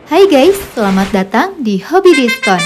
Hai guys, selamat datang di Hobi Diskon.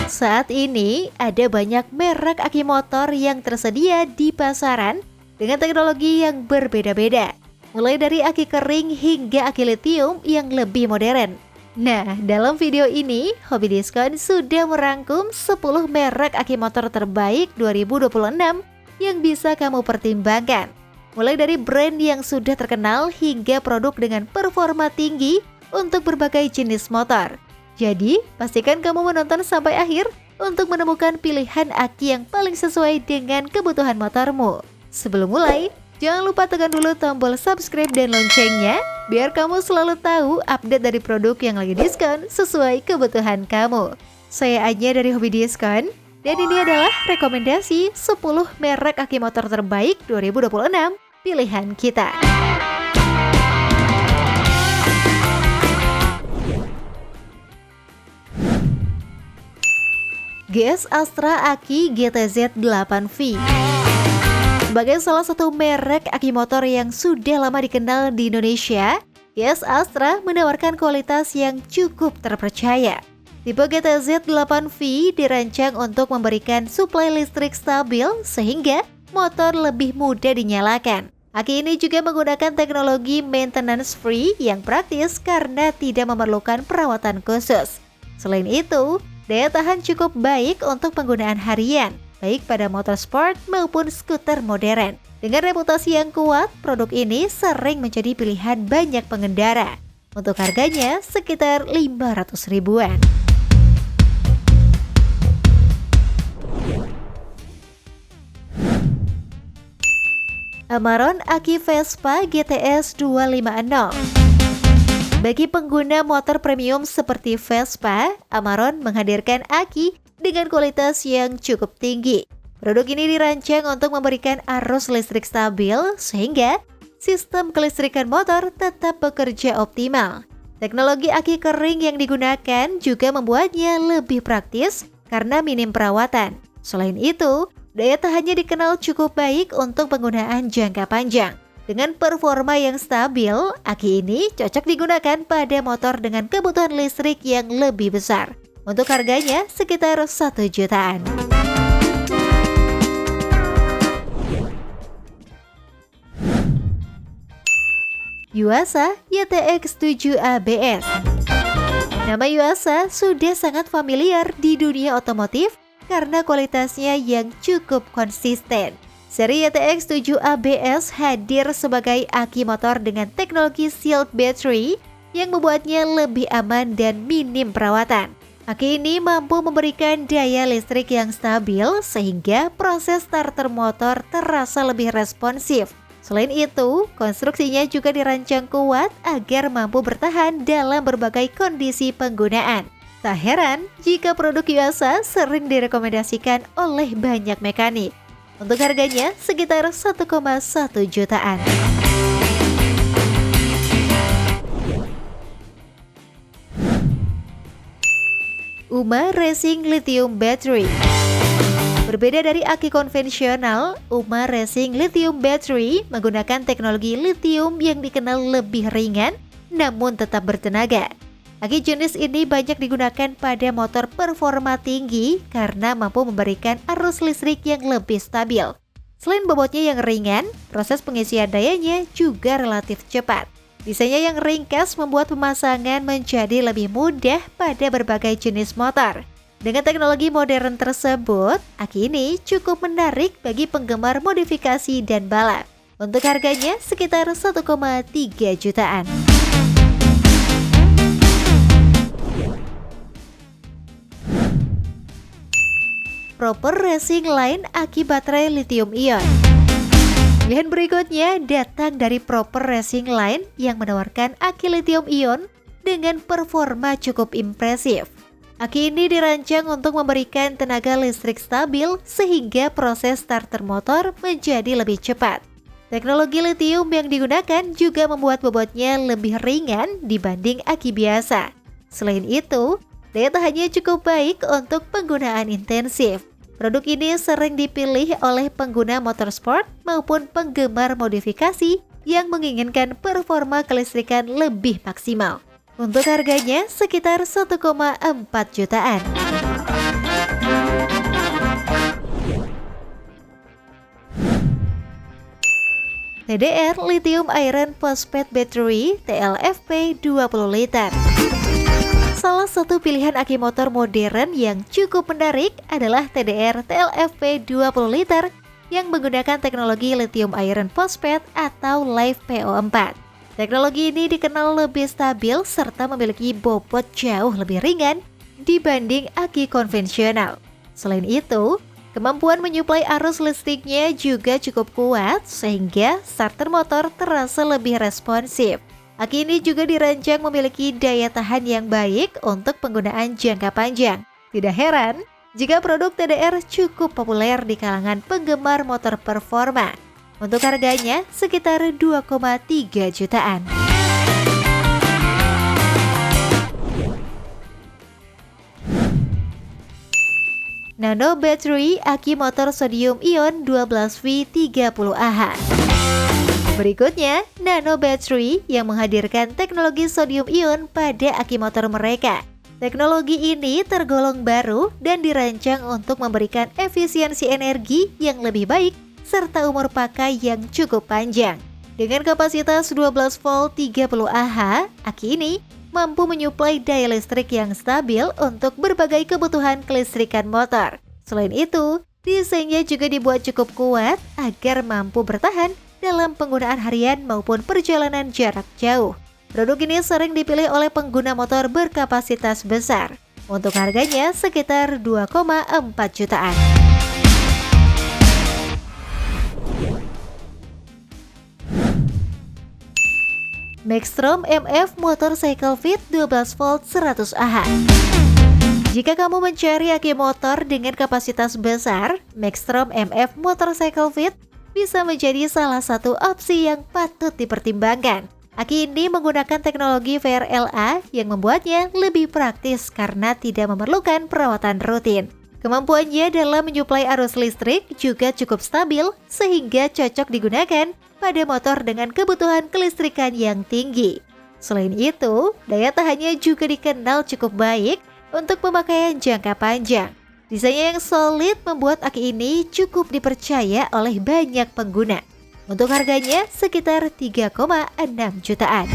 Saat ini ada banyak merek aki motor yang tersedia di pasaran dengan teknologi yang berbeda-beda, mulai dari aki kering hingga aki litium yang lebih modern. Nah, dalam video ini, Hobi Diskon sudah merangkum 10 merek aki motor terbaik 2026 yang bisa kamu pertimbangkan. Mulai dari brand yang sudah terkenal hingga produk dengan performa tinggi untuk berbagai jenis motor. Jadi, pastikan kamu menonton sampai akhir untuk menemukan pilihan aki yang paling sesuai dengan kebutuhan motormu. Sebelum mulai, jangan lupa tekan dulu tombol subscribe dan loncengnya biar kamu selalu tahu update dari produk yang lagi diskon sesuai kebutuhan kamu. Saya Anya dari Hobi Diskon, dan ini adalah rekomendasi 10 merek aki motor terbaik 2026 pilihan kita. GS Astra Aki GTZ 8V. Sebagai salah satu merek aki motor yang sudah lama dikenal di Indonesia, GS Astra menawarkan kualitas yang cukup terpercaya. Tipe GTZ 8V dirancang untuk memberikan suplai listrik stabil sehingga motor lebih mudah dinyalakan. Aki ini juga menggunakan teknologi maintenance free yang praktis karena tidak memerlukan perawatan khusus. Selain itu, daya tahan cukup baik untuk penggunaan harian, baik pada motor sport maupun skuter modern. Dengan reputasi yang kuat, produk ini sering menjadi pilihan banyak pengendara. Untuk harganya sekitar 500 ribuan. Amarron Aki Vespa GTS 250. Bagi pengguna motor premium seperti Vespa, Amarron menghadirkan aki dengan kualitas yang cukup tinggi. Produk ini dirancang untuk memberikan arus listrik stabil sehingga sistem kelistrikan motor tetap bekerja optimal. Teknologi aki kering yang digunakan juga membuatnya lebih praktis karena minim perawatan. Selain itu, daya tahannya dikenal cukup baik untuk penggunaan jangka panjang. Dengan performa yang stabil, aki ini cocok digunakan pada motor dengan kebutuhan listrik yang lebih besar. Untuk harganya sekitar 1 jutaan. Yuasa YTX 7 ABS. Nama Yuasa sudah sangat familiar di dunia otomotif karena kualitasnya yang cukup konsisten. Seri YTX 7 ABS hadir sebagai aki motor dengan teknologi sealed battery yang membuatnya lebih aman dan minim perawatan. Aki ini mampu memberikan daya listrik yang stabil sehingga proses starter motor terasa lebih responsif. Selain itu, konstruksinya juga dirancang kuat agar mampu bertahan dalam berbagai kondisi penggunaan. Tak heran jika produk Yuasa sering direkomendasikan oleh banyak mekanik. Untuk harganya sekitar 1,1 jutaan. UMA Racing Lithium Battery. Berbeda dari aki konvensional, UMA Racing Lithium Battery menggunakan teknologi lithium yang dikenal lebih ringan namun tetap bertenaga. Aki jenis ini banyak digunakan pada motor performa tinggi karena mampu memberikan arus listrik yang lebih stabil. Selain bobotnya yang ringan, proses pengisian dayanya juga relatif cepat. Desainnya yang ringkas membuat pemasangan menjadi lebih mudah pada berbagai jenis motor. Dengan teknologi modern tersebut, aki ini cukup menarik bagi penggemar modifikasi dan balap. Untuk harganya sekitar 1,3 jutaan. Proper Racing Line aki baterai lithium ion. Pilihan berikutnya datang dari Proper Racing Line yang menawarkan aki lithium ion dengan performa cukup impresif. Aki ini dirancang untuk memberikan tenaga listrik stabil sehingga proses starter motor menjadi lebih cepat. Teknologi lithium yang digunakan juga membuat bobotnya lebih ringan dibanding aki biasa. Selain itu, daya tahannya cukup baik untuk penggunaan intensif. Produk ini sering dipilih oleh pengguna motorsport maupun penggemar modifikasi yang menginginkan performa kelistrikan lebih maksimal. Untuk harganya sekitar 1,4 jutaan. TDR Lithium Iron Phosphate Battery TLFP 20 liter. Salah satu pilihan aki motor modern yang cukup menarik adalah TDR TLFP 20 liter yang menggunakan teknologi lithium iron phosphate atau LiFePO4. Teknologi ini dikenal lebih stabil serta memiliki bobot jauh lebih ringan dibanding aki konvensional. Selain itu, kemampuan menyuplai arus listriknya juga cukup kuat sehingga starter motor terasa lebih responsif. Aki ini juga dirancang memiliki daya tahan yang baik untuk penggunaan jangka panjang. Tidak heran jika produk TDR cukup populer di kalangan penggemar motor performa. Untuk harganya sekitar 2,3 jutaan. Nano Battery aki motor sodium ion 12V 30Ah. Berikutnya, Nano Battery yang menghadirkan teknologi sodium ion pada aki motor mereka. Teknologi ini tergolong baru dan dirancang untuk memberikan efisiensi energi yang lebih baik serta umur pakai yang cukup panjang. Dengan kapasitas 12 volt 30Ah, aki ini mampu menyuplai daya listrik yang stabil untuk berbagai kebutuhan kelistrikan motor. Selain itu, desainnya juga dibuat cukup kuat agar mampu bertahan dalam penggunaan harian maupun perjalanan jarak jauh. Produk ini sering dipilih oleh pengguna motor berkapasitas besar. Untuk harganya sekitar 2,4 jutaan. Maxstrom MF Motorcycle Fit 12 volt 100Ah. Jika kamu mencari aki motor dengan kapasitas besar, Maxstrom MF Motorcycle Fit bisa menjadi salah satu opsi yang patut dipertimbangkan. Aki ini menggunakan teknologi VRLA yang membuatnya lebih praktis karena tidak memerlukan perawatan rutin. Kemampuannya dalam menyuplai arus listrik juga cukup stabil sehingga cocok digunakan pada motor dengan kebutuhan kelistrikan yang tinggi. Selain itu, daya tahannya juga dikenal cukup baik untuk pemakaian jangka panjang. Desainnya yang solid membuat aki ini cukup dipercaya oleh banyak pengguna. Untuk harganya sekitar 3,6 jutaan.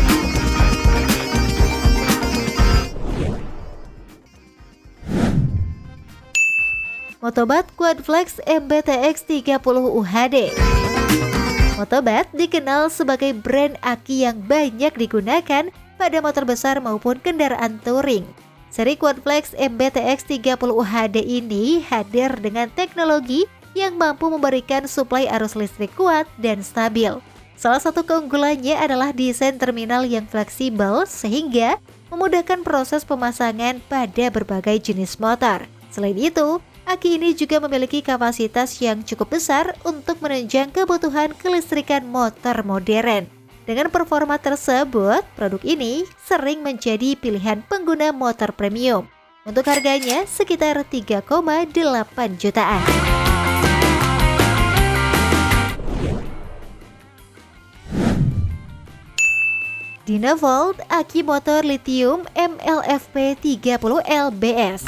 Motobat Quadflex MBTX 30 UHD. Motobat dikenal sebagai brand aki yang banyak digunakan pada motor besar maupun kendaraan touring. Seri Quadflex MBTX 30 UHD ini hadir dengan teknologi yang mampu memberikan suplai arus listrik kuat dan stabil. Salah satu keunggulannya adalah desain terminal yang fleksibel sehingga memudahkan proses pemasangan pada berbagai jenis motor. Selain itu, aki ini juga memiliki kapasitas yang cukup besar untuk menunjang kebutuhan kelistrikan motor modern. Dengan performa tersebut, produk ini sering menjadi pilihan pengguna motor premium. Untuk harganya sekitar 3,8 jutaan. Dynavolt aki motor lithium MLFP 30 LBS.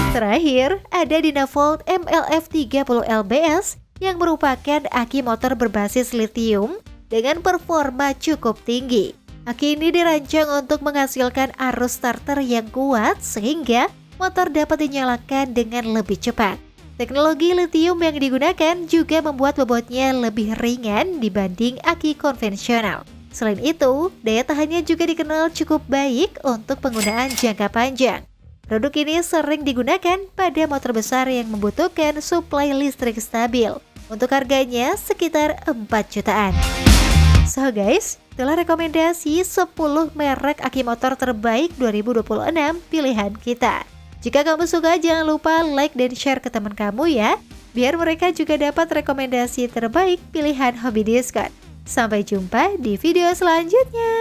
Terakhir, ada Dynavolt MLF 30 LBS yang merupakan aki motor berbasis lithium dengan performa cukup tinggi. Aki ini dirancang untuk menghasilkan arus starter yang kuat sehingga motor dapat dinyalakan dengan lebih cepat. Teknologi lithium yang digunakan juga membuat bobotnya lebih ringan dibanding aki konvensional. Selain itu, daya tahannya juga dikenal cukup baik untuk penggunaan jangka panjang. Produk ini sering digunakan pada motor besar yang membutuhkan suplai listrik stabil. Untuk harganya sekitar 4 jutaan. So guys, itulah rekomendasi 10 merek aki motor terbaik 2026 pilihan kita. Jika kamu suka, jangan lupa like dan share ke teman kamu ya, biar mereka juga dapat rekomendasi terbaik pilihan Hobi Diskon. Sampai jumpa di video selanjutnya.